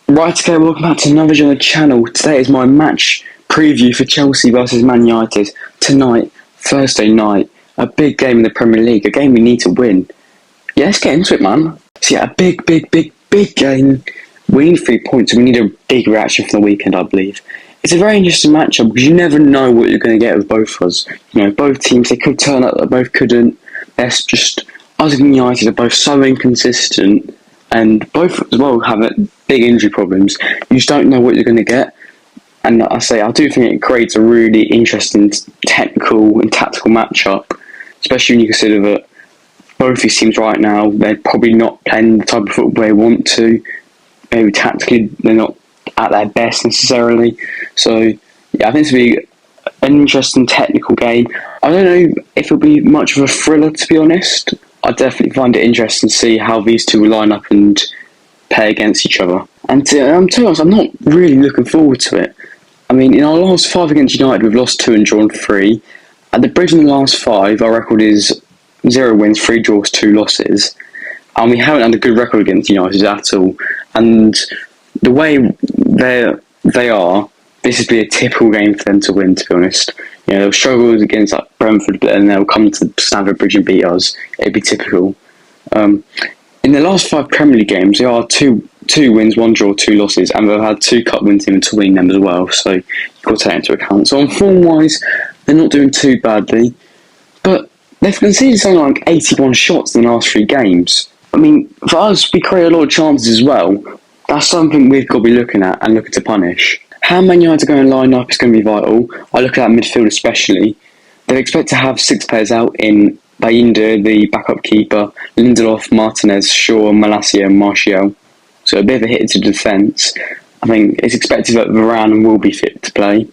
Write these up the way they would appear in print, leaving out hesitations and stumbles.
Right, okay, welcome back to another video on the channel. Today is my match preview for Chelsea versus Man Utd tonight, Thursday night. A big game in the Premier League, a game we need to win. Yeah, let's get into it, man. So yeah, a big game. We need 3 points, and we need a big reaction from the weekend, I believe. It's a very interesting matchup because you never know what you're going to get with both of us. You know, both teams, they could turn up, they both couldn't. That's just, us and United are both so inconsistent, and both as well have big injury problems. You just don't know what you're going to get. And I do think it creates a really interesting technical and tactical matchup, especially when you consider that both these teams right now, they're probably not playing the type of football they want to. Maybe tactically, they're not at their best necessarily. So, yeah, I think it's going to be an interesting technical game. I don't know if it'll be much of a thriller, to be honest. I definitely find it interesting to see how these two will line up and play against each other. And to be honest, I'm not really looking forward to it. I mean, in our last 5 against United, we've lost 2 and drawn 3. At the bridge in the last 5, our record is 0 wins, 3 draws, 2 losses. And we haven't had a good record against United at all. And the way they are, this would be a typical game for them to win, to be honest. You know, they'll struggle against like Brentford, but then they'll come to Stamford Bridge and beat us. It'd be typical. In the last 5 Premier League games, they are two wins, 1 draw, 2 losses, and they've had 2 cup wins in between them as well. So you've got to take into account. So on form-wise, they're not doing too badly, but they've conceded something like 81 shots in the last 3 games. I mean, for us, we create a lot of chances as well. That's something we've got to be looking at and looking to punish. How Man United are going to line up is going to be vital. I look at that midfield especially. They expect to have 6 players out in Bayindir, the backup keeper, Lindelof, Martinez, Shaw, Malacia and Martial. So a bit of a hit to defence. I think it's expected that Varane will be fit to play.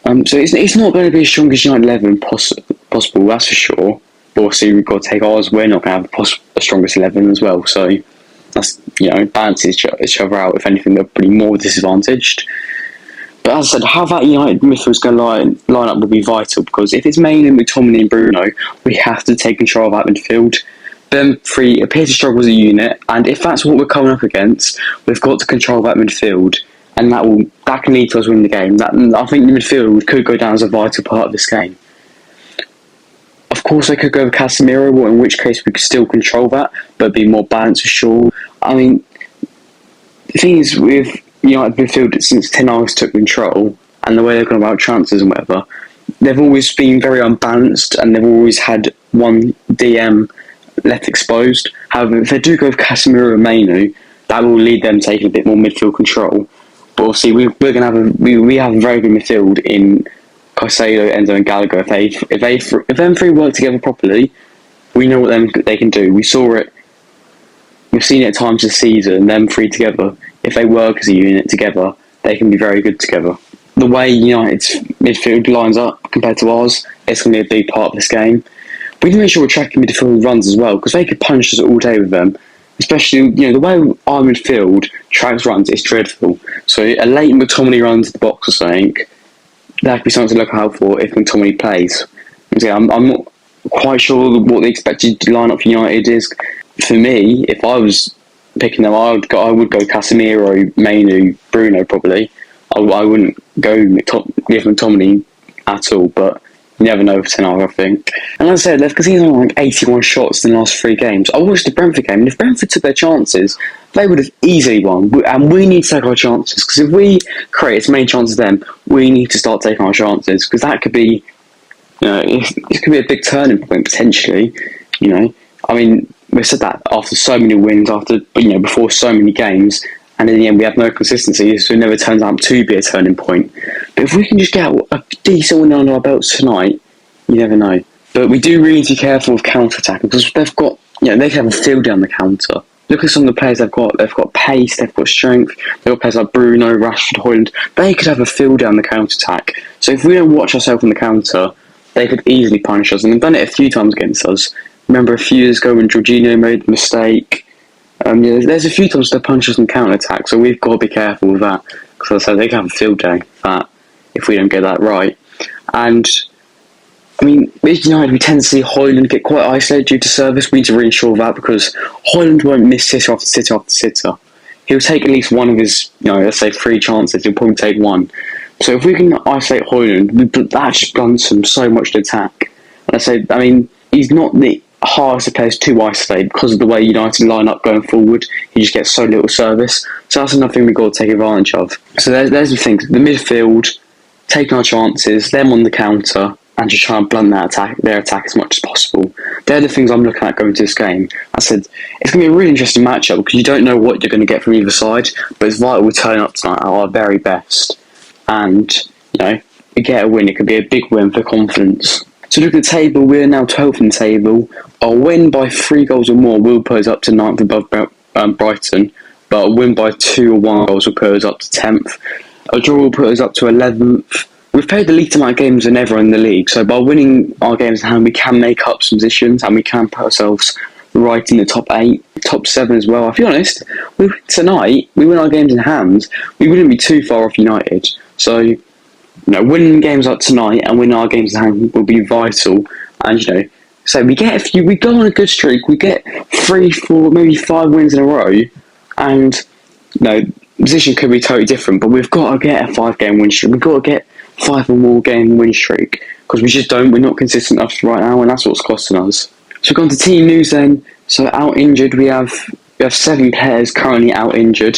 So it's not going to be as strong as United 11 possible, that's for sure. But obviously we've got to take ours. We're not going to have the strongest 11 as well. So that's, balances each other out. If anything, they're probably more disadvantaged. But as I said, how that United midfield is going to line up will be vital, because if it's mainly McTominay and Bruno, we have to take control of that midfield. Them 3 appear to struggle as a unit, and if that's what we're coming up against, we've got to control that midfield, and that can lead to us winning the game. I think the midfield could go down as a vital part of this game. Of course, they could go with Casemiro, in which case we could still control that, but be more balanced for sure. I mean, the thing is, with United midfield, since Ten Hag took control, and the way they've gone about transfers and whatever, they've always been very unbalanced, and they've always had one DM left exposed. However, if they do go with Casemiro and Mainu, that will lead them taking a bit more midfield control. But obviously, we're going to have we have a very good midfield in Caicedo, Enzo, and Gallagher. If them 3 work together properly, we know what they can do. We saw it. We've seen it at times this season. Them 3 together, if they work as a unit together, they can be very good together. The way United's midfield lines up compared to ours, it's going to be a big part of this game. We need to make sure we're tracking midfield runs as well, because they could punish us all day with them. Especially, the way our midfield tracks runs is dreadful. So a late McTominay run to the box or something, that could be something to look out for if McTominay plays. I'm not quite sure what the expected lineup for United is. For me, if I was picking them, I would go Casemiro, Mainu, Bruno probably. I wouldn't go give McTominay at all, but you never know for Ten Hag, I think. And as I said, they've conceded like 81 shots in the last 3 games. I watched the Brentford game, and if Brentford took their chances, they would have easily won. And we need to take our chances, because if we create as many chances as them, we need to start taking our chances, because that could be, it could be a big turning point potentially. I mean, we said that after so many wins, before so many games, and in the end we have no consistency, so it never turns out to be a turning point. But if we can just get a decent win under our belts tonight, you never know. But we do really need to be careful with counter-attack, because they've got, they can have a field down the counter. Look at some of the players they've got. They've got pace, they've got strength, they've got players like Bruno, Rashford, Højlund. They could have a field down the counter-attack. So if we don't watch ourselves on the counter, they could easily punish us, and they've done it a few times against us. Remember a few years ago when Jorginho made a mistake. There's a few times they punch us on counter-attack, so we've got to be careful with that. Because as I said, they can have a field day if we don't get that right. And, I mean, with United, we tend to see Højlund get quite isolated due to service. We need to reassure that, because Højlund won't miss sitter after sitter after sitter. he'll take at least one of his, let's say 3 chances, he'll probably take one. So if we can isolate Højlund, that just blunts him so much to attack. He's not the hardest of players to isolate because of the way United line up going forward. He just gets so little service. So that's another thing we've got to take advantage of. So there's the things. The midfield, taking our chances, them on the counter, and just try and blunt their attack as much as possible. They're the things I'm looking at going to this game. I said, it's going to be a really interesting matchup because you don't know what you're going to get from either side, but it's vital we turn up tonight at our very best. And, we get a win. It could be a big win for confidence. So look at the table, we're now 12th in the table. A win by 3 goals or more will put us up to 9th above Brighton, but a win by 2 or 1 goals will put us up to 10th. A draw will put us up to 11th. We've played the least amount of games than ever in the league, so by winning our games in hand, we can make up some positions and we can put ourselves right in the top 8, top 7 as well. I'll be honest, tonight, we win our games in hand, we wouldn't be too far off United. So, winning games like tonight and winning our games in hand will be vital. And, so we go on a good streak, we get 3, 4, maybe 5 wins in a row, and, position could be totally different, but we've got to get a 5-game win streak. We've got to get 5 or more game win streak because we're not consistent enough right now, and that's what's costing us. So we've gone to team news then. So out injured, we have 7 players currently out injured.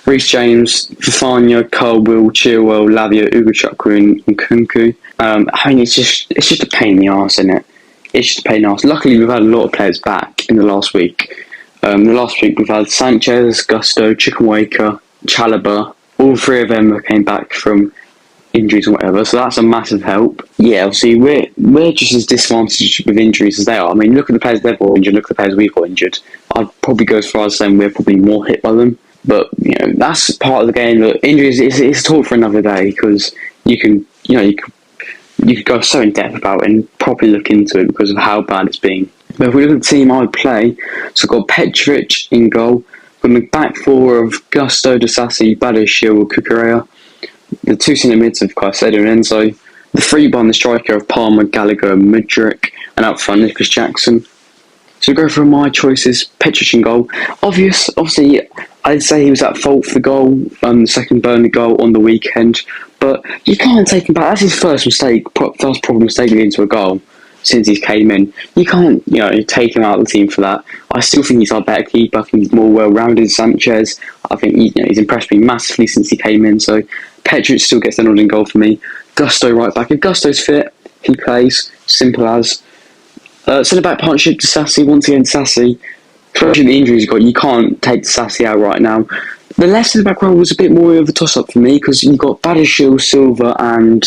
Reece James, Fafana, Carl-Will, Chilwell, Lavia, Ugochukwu and Nkunku. It's just a pain in the arse, isn't it? It's just a pain in the arse. Luckily, we've had a lot of players back in the last week. The last week we've had Sanchez, Gusto, Chukwuemeka, Chalobah. All 3 of them came back from injuries or whatever, so that's a massive help. Yeah, obviously we're just as disadvantaged with injuries as they are. I mean, look at the players they've got injured, look at the players we've got injured. I'd probably go as far as saying we're probably more hit by them. But, that's part of the game. Look, injuries, it's a talk for another day because you could go so in depth about it and properly look into it because of how bad it's been. But if we look at the team I would play, so I've got Petrovic in goal, got the back 4 of Gusto, Disasi, Badiashile, Cucurella, the 2 centre mids of Caicedo and Enzo, the 3 behind the striker of Palmer, Gallagher, and Mudryk, and up front Nicholas Jackson. So go for my choices. Petrovic in goal. Obviously, I'd say he was at fault for the goal, the second Burnley goal on the weekend, but you can't take him back. That's his first proper mistake leading to a goal since he came in. You can't, take him out of the team for that. I still think he's our better keeper. I think he's more well-rounded than Sanchez. I think he's impressed me massively since he came in. So Petrovic still gets the nod in goal for me. Gusto right back. If Gusto's fit, he plays. Simple as. Centre-back partnership to Disasi. Once again, Disasi, especially the injuries he's got, you can't take Disasi out right now. The left centre-back role was a bit more of a toss-up for me because you've got Badiashile, Silva and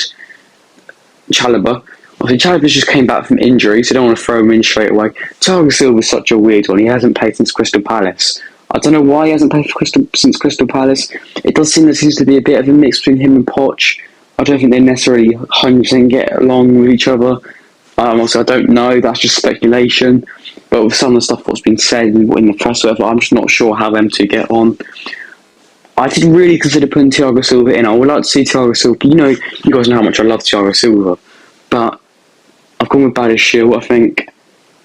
Chalobah. Obviously, Chalobah just came back from injury, so I don't want to throw him in straight away. Thiago Silva's such a weird one. He hasn't played since Crystal Palace. I don't know why he hasn't played since Crystal Palace. It does seem there seems to be a bit of a mix between him and Poch. I don't think they necessarily 100% get along with each other. Also, I don't know. That's just speculation. But with some of the stuff that's been said in the press, or whatever, I'm just not sure how them two get on. I did really consider putting Thiago Silva in. I would like to see Thiago Silva. You guys know how much I love Thiago Silva. But I've gone with Badiashile. I think,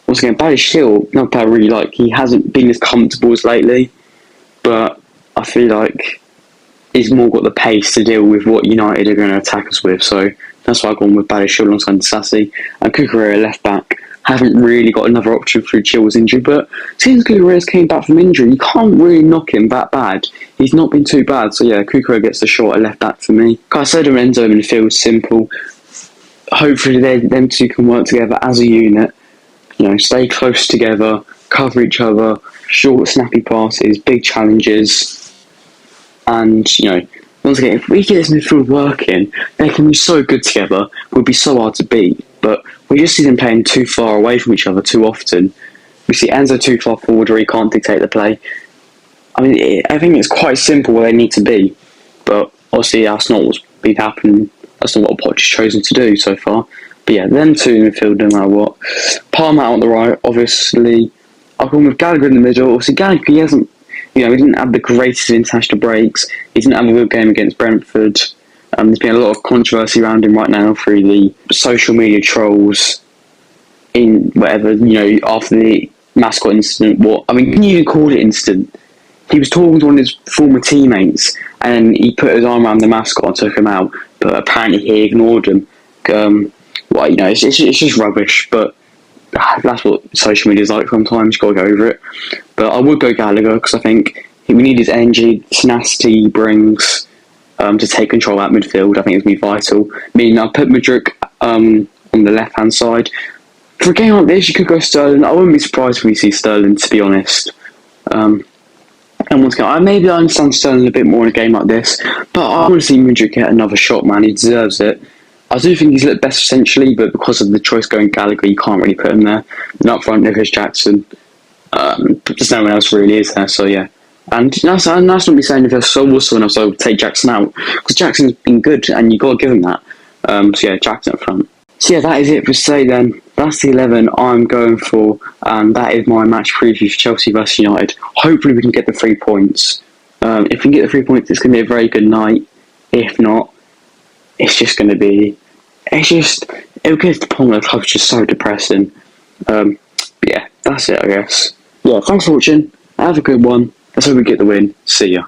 once again, Badiashile, not that I really like. He hasn't been as comfortable as lately. But I feel like he's more got the pace to deal with what United are going to attack us with. So that's why I've gone with Badiashile alongside Disasi. And Cucurella left back. Haven't really got another option through Chilwell's injury, but since Cucurella's came back from injury, you can't really knock him that bad. He's not been too bad, so yeah, Cucurella gets the short at left back for me. Caicedo and Enzo in the field, simple. Hopefully them two can work together as a unit, stay close together, cover each other, short snappy passes, big challenges, and, once again, if we get this midfield working, they can be so good together, we'll be so hard to beat, but we just see them playing too far away from each other too often. We see Enzo too far forward where he can't dictate the play. I mean, I think it's quite simple where they need to be, but obviously that's not what's been happening. That's not what Poch has chosen to do so far. But yeah, them two in the field no matter what. Palmer out on the right, obviously. I've gone with Gallagher in the middle. Obviously, Gallagher, he hasn't, he didn't have the greatest of international breaks. He didn't have a good game against Brentford. There's been a lot of controversy around him right now through the social media trolls in whatever, after the mascot incident. Can you even call it incident? he was talking to one of his former teammates, and he put his arm around the mascot and took him out. But apparently he ignored him. Well, it's just rubbish. But that's what social media is like sometimes. You got to go over it. But I would go Gallagher because I think we need his energy, tenacity he brings to take control at midfield. I think it's going to be vital. I mean, I'll put Madrid on the left hand side. For a game like this, you could go Sterling. I wouldn't be surprised if we see Sterling, to be honest. And once again, maybe I understand Sterling a bit more in a game like this, but I want to see Madrid get another shot, man. He deserves it. I do think he's looked best essentially, but because of the choice going Gallagher, you can't really put him there. And up front, Nicholas Jackson. There's no one else really is there, so yeah. And that's not me saying if there's someone else, I would take Jackson out, because Jackson's been good, and you've got to give him that. So yeah, Jackson up front. So yeah, that is it for today then. That's the 11 I'm going for, and that is my match preview for Chelsea vs United. Hopefully we can get the 3 points. If we can get the 3 points, it's going to be a very good night. If not, it's just going to be... It'll get to the point where the club's just so depressing. But yeah, that's it, I guess. Yeah, thanks for watching. Have a good one. Let's hope we get the win. See ya.